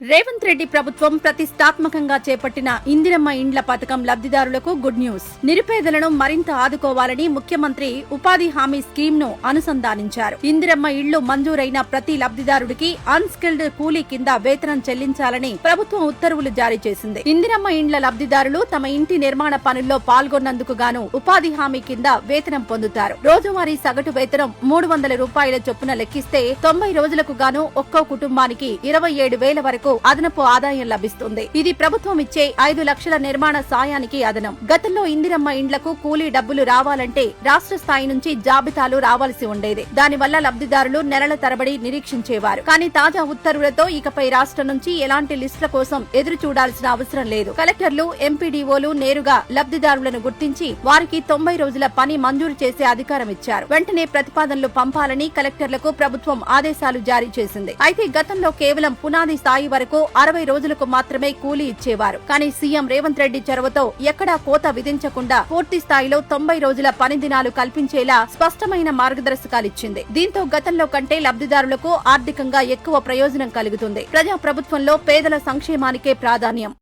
రేవంత్ రెడ్డి ప్రభుత్వం ప్రతిష్టాత్మకంగా చేపట్టిన ఇందిరమ్మ ఇండ్ల పథకం లబ్ధిదారులకు గుడ్ న్యూస్. నిరుపేదలను మరింత ఆదుకోవాలని ముఖ్యమంత్రి ఉపాధి హామీ స్కీమ్ ను అనుసంధానించారు. ఇందిరమ్మ ఇళ్లు మంజూరైన ప్రతి లబ్ధిదారుడికి అన్స్కిల్డ్ కూలీ కింద వేతనం చెల్లించాలని ప్రభుత్వం ఉత్తర్వులు జారీ చేసింది. ఇందిరమ్మ ఇండ్ల లబ్ధిదారులు తమ ఇంటి నిర్మాణ పనుల్లో పాల్గొన్నందుకు గాను ఉపాధి హామీ కింద వేతనం పొందుతారు. రోజువారీ సగటు వేతనం 300 రూపాయల చొప్పున లెక్కిస్తే 90 రోజులకు గాను ఒక్కో కుటుంబానికి 27,000 వరకు అదనపు ఆదాయం లభిస్తుంది. ఇది ప్రభుత్వం ఇచ్చే 5 లక్షల నిర్మాణ సాయానికి అదనం. గతంలో ఇందిరమ్మ ఇండ్లకు కూలీ డబ్బులు రావాలంటే రాష్ట్ర స్థాయి నుంచి జాబితాలు రావాల్సి ఉండేది. దానివల్ల లబ్ధిదారులు నెలల తరబడి నిరీక్షించేవారు. కానీ తాజా ఉత్తర్వులతో ఇకపై రాష్ట్రం నుంచి ఎలాంటి లిస్టుల కోసం ఎదురు చూడాల్సిన అవసరం లేదు. కలెక్టర్లు, ఎంపీడీఓలు నేరుగా లబ్ధిదారులను గుర్తించి వారికి 90 రోజుల పని మంజూరు చేసే అధికారం ఇచ్చారు. వెంటనే ప్రతిపాదనలు పంపాలని కలెక్టర్లకు ప్రభుత్వం ఆదేశాలు జారీ చేసింది. అయితే గతంలో కేవలం పునాది స్థాయి వరకు 60 రోజులకు మాత్రమే కూలీ ఇచ్చేవారు. కానీ సీఎం రేవంత్ రెడ్డి చొరవతో ఎక్కడా కోత విధించకుండా పూర్తి స్థాయిలో 90 రోజుల పని దినాలు కల్పించేలా స్పష్టమైన మార్గదర్శకాలిచ్చింది. దీంతో గతంలో కంటే లబ్ధిదారులకు ఆర్థికంగా ఎక్కువ ప్రయోజనం కలుగుతుంది. ప్రజాప్రభుత్వంలో పేదల సంక్షేమానికే ప్రాధాన్యం.